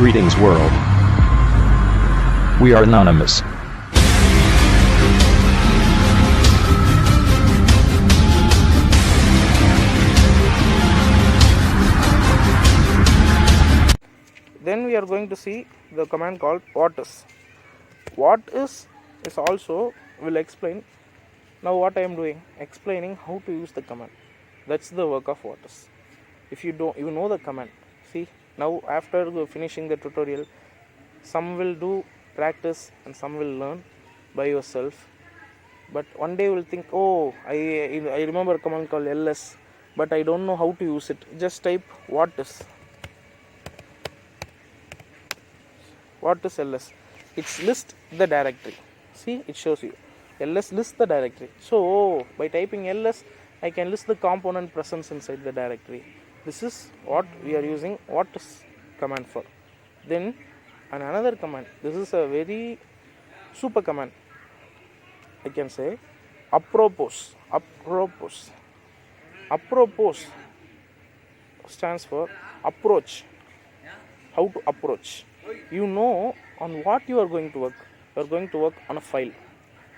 Greetings world. We are anonymous. Then we are going to see the command called what is. What is also will explain. Now what I am doing, explaining how to use the command. That's the work of what is. If you know the command. See, now after finishing the tutorial, some will do practice and some will learn by yourself. But one day you will think, oh, I remember a command called ls, but I don't know how to use it. Just type what is. What is ls? It's list the directory. See, it shows you. ls lists the directory. So by typing ls, I can list the component presence inside the directory. This is what we are using what is command for. Then another command. This is a very super command. I can say apropos. Apropos stands for approach. How to approach. You know on what you are going to work. You are going to work on a file.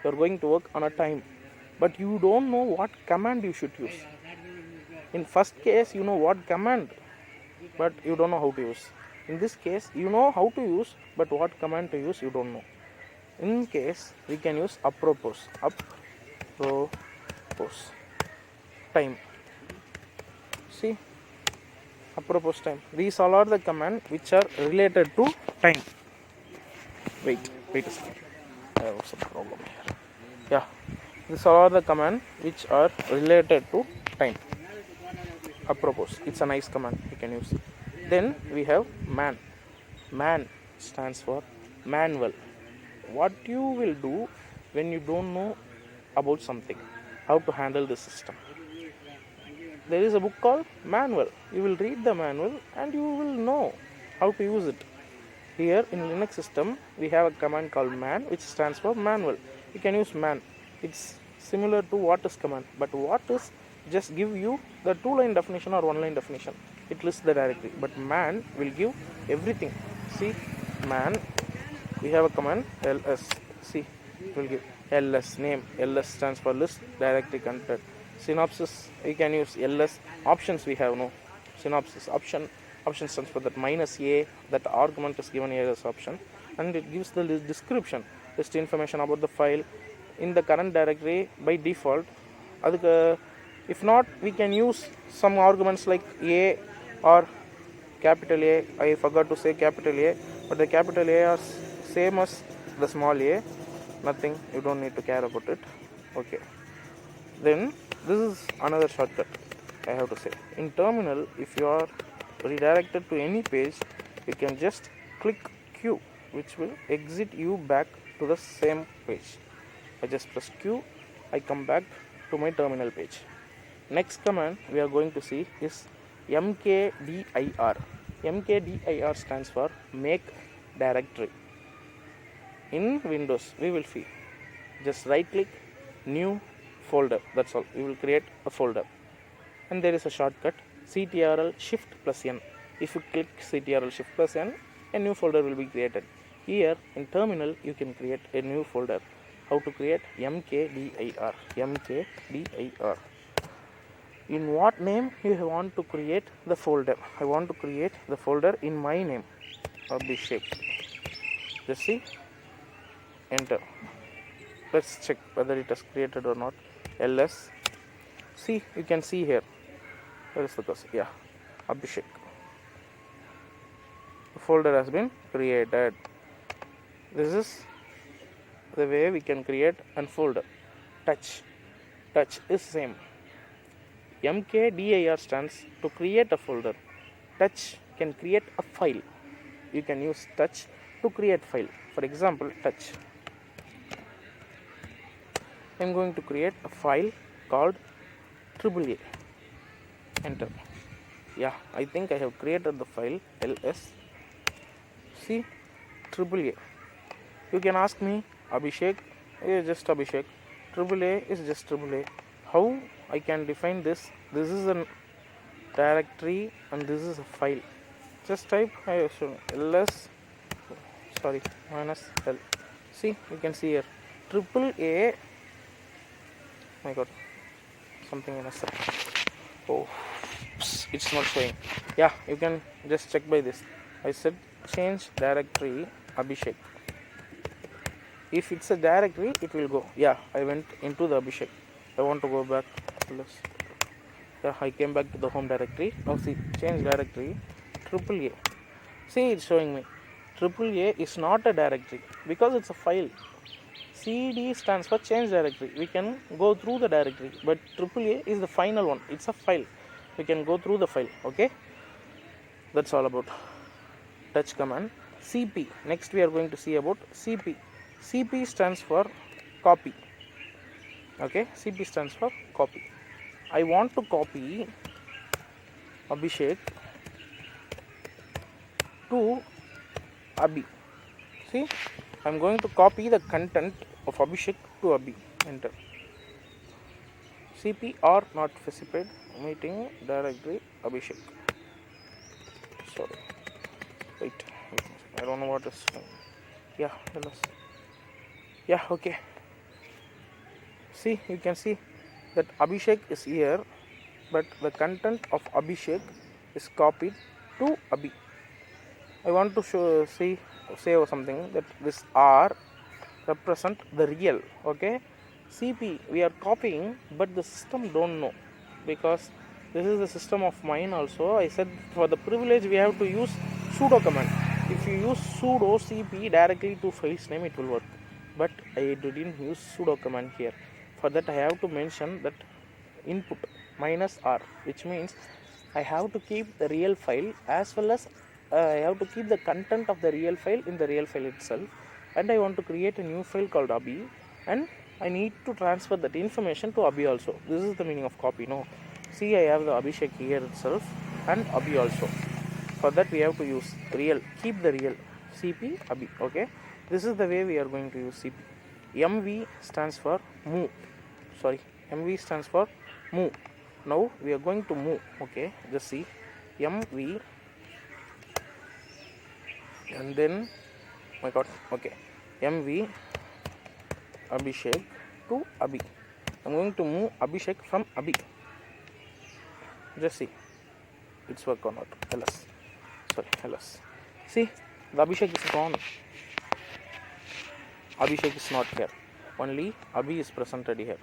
You are going to work on a time. But you don't know what command you should use. In first case, you know what command, but you don't know how to use. In this case, you know how to use, but what command to use, you don't know. In case, we can use apropos. Time. See? Apropos time. These all are the command which are related to time. Wait a second. I have some problem here. Yeah. These all are the command which are related to time. Apropos. It's a nice command you can use. Then we have man. Man stands for manual. What you will do when you don't know about something, how to handle the system. There is a book called manual. You will read the manual and you will know how to use it. Here in Linux system, we have a command called man, which stands for manual. You can use man. It's similar to what is command, but what is just give you the 2-line definition or 1-line definition. It lists the directory, but man will give everything. See, man, we have a command ls. See, it will give ls name. ls stands for list directory content. Synopsis, we can use ls. Options we have no. Synopsis option stands for that -a, that argument is given here as option, and it gives the description, list information about the file in the current directory by default. If not, we can use some arguments like a or capital A. I forgot to say capital A, but the capital A are same as the small a. Nothing, you don't need to care about it. Okay. Then this is another shortcut I have to say. In terminal, if you are redirected to any page, you can just click Q, which will exit you back to the same page. I just press Q, I come back to my terminal page. Next command we are going to see is mkdir. Mkdir stands for make directory. In Windows, we will see. Just right click, new folder. That's all. We will create a folder. And there is a shortcut ctrl shift plus n. If you click ctrl shift plus n, a new folder will be created. Here in terminal, you can create a new folder. How to create? mkdir. Mkdir. In what name you want to create the folder? I want to create the folder in my name, Abhishek. Just see. Enter. Let's check whether it is created or not. ls. See, you can see here. Where is the cursor? Yeah, Abhishek. The folder has been created. This is the way we can create a folder. Touch is same. mkdir stands to create a folder. Touch can create a file. You can use touch to create file. For example, touch. I am going to create a file called AAA. Enter. Yeah, I think I have created the file ls. See, AAA. You can ask me, Abhishek is just Abhishek. AAA is just AAA. How I can define this? This is a directory and this is a file. just type ls, sorry, minus l. See, you can see here triple A. My god, something in a sec. Oh, it's not showing. Yeah, you can just check by this. I said change directory Abhishek. If it's a directory, it will go. Yeah, I went into the Abhishek. I want to go back. Yeah, I came back to the home directory. Now see, change directory triple A. See, it's showing me triple A is not a directory because it's a file. CD stands for change directory. We can go through the directory, but AAA is the final one. It's a file. We can go through the file. Okay, that's all about touch command. CP. Next, we are going to see about CP. CP stands for copy. Okay, CP stands for copy. I want to copy Abhishek to Abhi. See, I'm going to copy the content of Abhishek to Abhi. Enter. CP or not specified. Meeting directory Abhishek. Sorry. Wait. I don't know what is. Yeah. Yeah. Okay. See, you can see that Abhishek is here, but the content of Abhishek is copied to Abhi. I want to say something that this R represent the real. Okay, CP we are copying, but the system don't know, because this is the system of mine also. I said for the privilege we have to use sudo command. If you use sudo cp directly to file's name, it will work, but I didn't use sudo command here. For that I have to mention that input minus R, which means I have to keep the real file as well as I have to keep the content of the real file in the real file itself, and I want to create a new file called Abhi, and I need to transfer that information to Abhi also. This is the meaning of copy. No, see, I have the Abhishek here itself and Abhi also. For that we have to use real, keep the real, CP Abhi. Okay, this is the way we are going to use CP. MV stands for move. Sorry, MV stands for move. Now we are going to move. Okay, just see MV, and then my god, okay, MV Abhishek to Abhi. I'm going to move Abhishek from Abhi. Just see, it's work or not. LS, sorry, LS. See, the Abhishek is gone. Abhishek is not here. Only Abhi is presented here,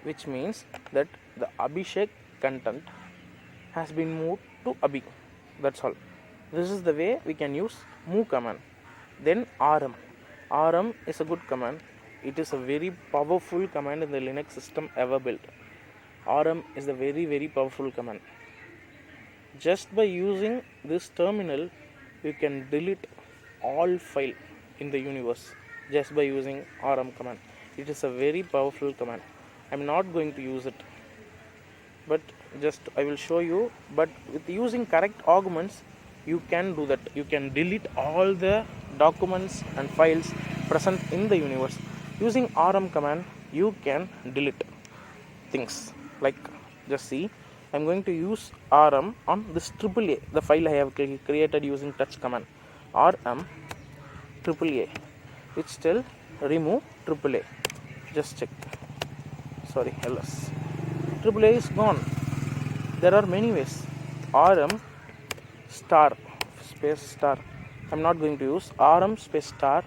which means that the Abhishek content has been moved to Abhi. That's all. This is the way we can use move command. Then rm. Rm is a good command. It is a very powerful command in the Linux system ever built. Rm is a very, very powerful command. Just by using this terminal, you can delete all file in the universe just by using rm command. It is a very powerful command. I'm not going to use it, but just I will show you. But with using correct arguments, you can do that. You can delete all the documents and files present in the universe. Using rm command, you can delete things. Like, just see, I'm going to use rm on this AAA, the file I have created using touch command. Rm AAA, which tell remove AAA. Just check. Sorry, ls. AAA is gone. There are many ways. Rm star space star. I'm not going to use. Rm space star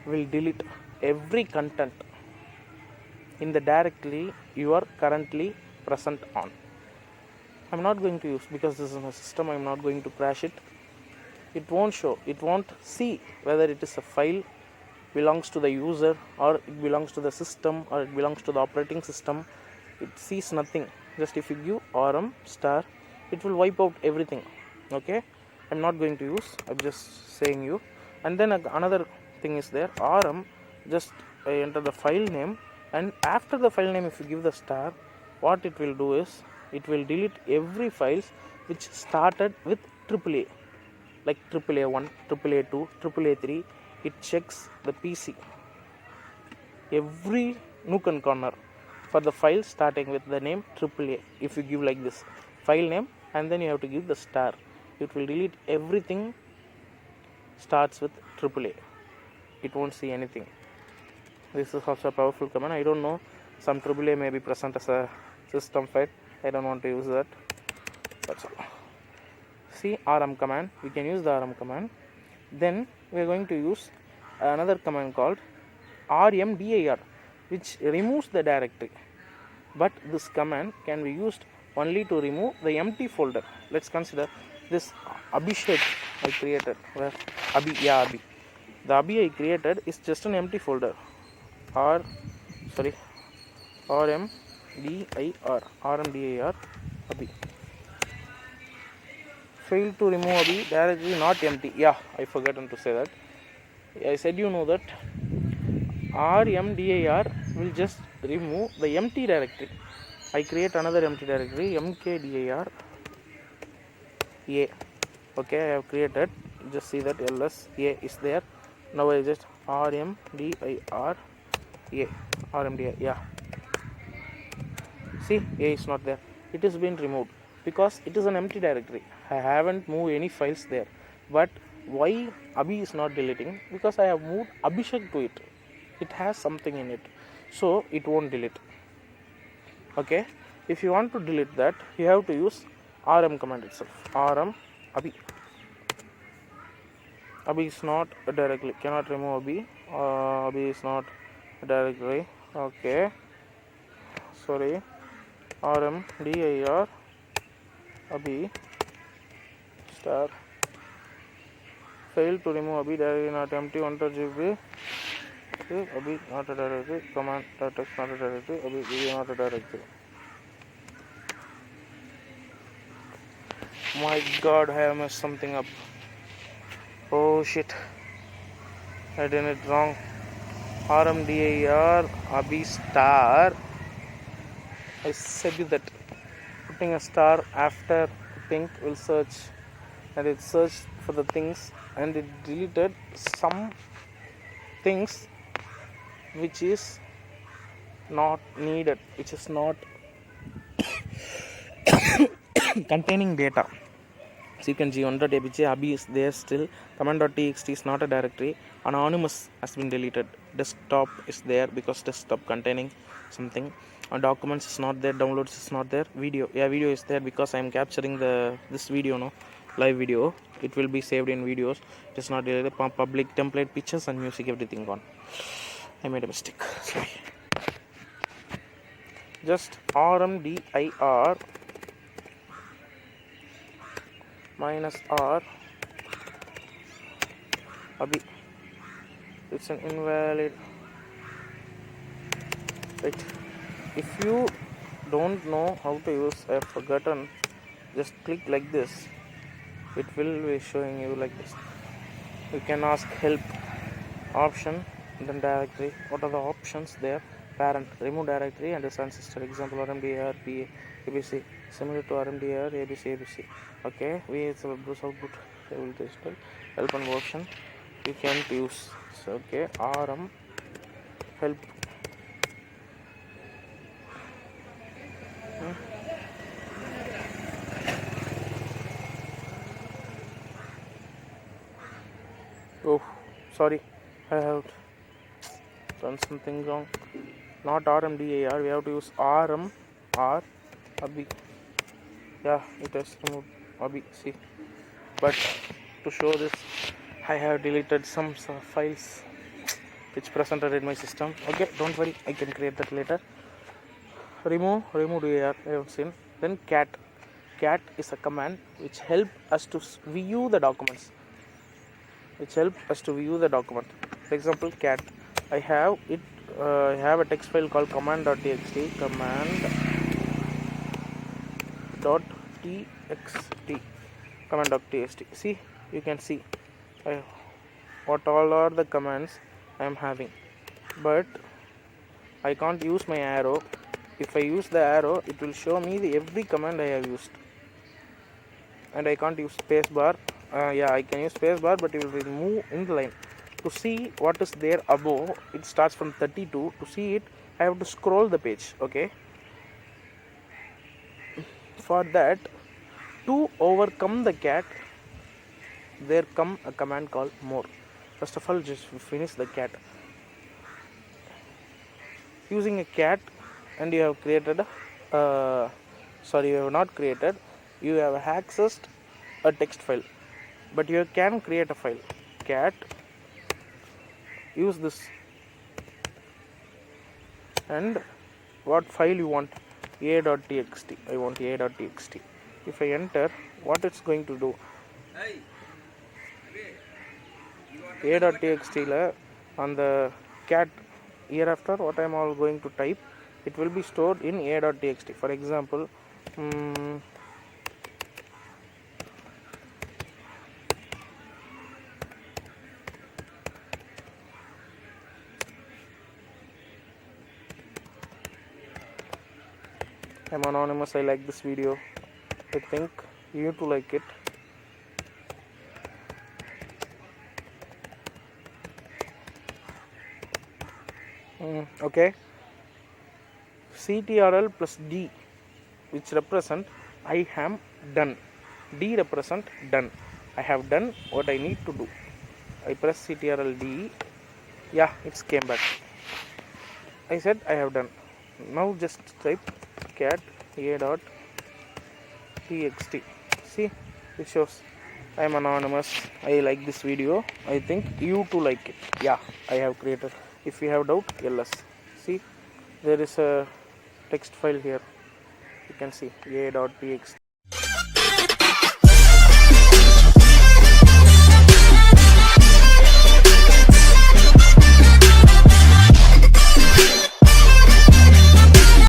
will delete every content in the directory you are currently present on. I'm not going to use, because this is my system. I'm not going to crash it. It won't show. It won't see whether it is a file belongs to the user, or it belongs to the system, or it belongs to the operating system. It sees nothing. Just if you give rm star, it will wipe out everything. Okay, I'm not going to use. I'm just saying you. And then another thing is there. Rm, just enter the file name, and after the file name, if you give the star, what it will do is it will delete every files which started with AAA, like AAA1, AAA2, AAA3. It checks the PC, every nook and corner for the file starting with the name AAA. If you give like this file name, and then you have to give the star, it will delete everything starts with AAA. It won't see anything. This is also a powerful command. I don't know, some AAA may be present as a system file. I don't want to use that. That's all. See, rm command, we can use the rm command. Then we are going to use another command called rmdir, which removes the directory. But this command can be used only to remove the empty folder. Let's consider this Abhishek I created. Where Abhi. The Abhi I created is just an empty folder. RMDIR Abhi. Failed to remove Abhi directory not empty. Yeah, I forgot to say that. I said you know that rmdir will just remove the empty directory. I create another empty directory mkdir a. Okay, I have created. Just see that ls a is there. Now I just rmdir a rmdir. Yeah. See, a is not there. It is been removed because it is an empty directory. I haven't moved any files there. But why Abhi is not deleting? Because I have moved Abhishek to it. It has something in it, so it won't delete. Okay, if you want to delete that, you have to use rm command itself. Rm Abhi. Abhi is not directly, cannot remove Abhi. Abhi is not directly. Okay, sorry. rmdir Abhi star. Failed to remove Abhi directly not empty 1 GB. Abhi not a directory. Command text not a directory. Abhi not a directory. My god, I have messed something up. Oh shit, I did it wrong. rmdir Abhi star. I said you that putting a star after putting will search, and it searched for the things and it deleted some things which is not needed, which is not containing data. So you can see g1.abj Abhi is there still. Command.txt is not a directory. Anonymous has been deleted. Desktop is there because desktop containing something. Documents is not there. Downloads is not there. Video, yeah, video is there because I am capturing this video, no, live video. It will be saved in videos. It is not deleted. Public template, pictures and music, everything gone. I made a mistake. Sorry. Just rmdir minus r Abhi. It's an invalid. Right. If you don't know how to use, I have forgotten, just click like this. It will be showing you like this. You can ask help option, then directory. What are the options there? Parent, remove directory and its ancestor. Example rmdir abc, similar to rmdir abc. Okay, we it's a Bruce output. I will just help and option. You can use. So, okay, rm help. Oh, sorry, I have done something wrong. Not rmdir, we have to use rm r Abhi. Yeah, it has removed Abhi. See, but to show this, I have deleted some files which presented in my system. Okay, don't worry, I can create that later. Remove dir, I have seen. Then cat is a command which help us to view the documents. For example, cat, I have a text file called command.txt. See, you can see what all are the commands I am having, but I can't use my arrow. If I use the arrow, it will show me every command I have used, and I can't use spacebar. Yeah, I can use spacebar, but it will move in the line. To see what is there above, it starts from 32. To see it, I have to scroll the page. Okay. For that, to overcome the cat, there come a command called more. First of all, just finish the cat. Using a cat, and you have created you have not created, you have accessed a text file, but you can create a file. Cat, use this, and what file you want? a.txt. I want a.txt. If I enter, what it's going to do? a.txt la on the cat, hereafter what I am all going to type, it will be stored in a.txt. For example, I'm anonymous, I like this video, I think you too like it. Okay, CTRL plus D, which represent I am done. D represent done. I have done what I need to do. I press CTRL D. Yeah, it's came back. I said I have done. Now just type cat a.txt. See, it shows I am anonymous. I like this video. I think you too like it. Yeah, I have created. If you have doubt, ls. See, there is a text file here. You can see a.txt.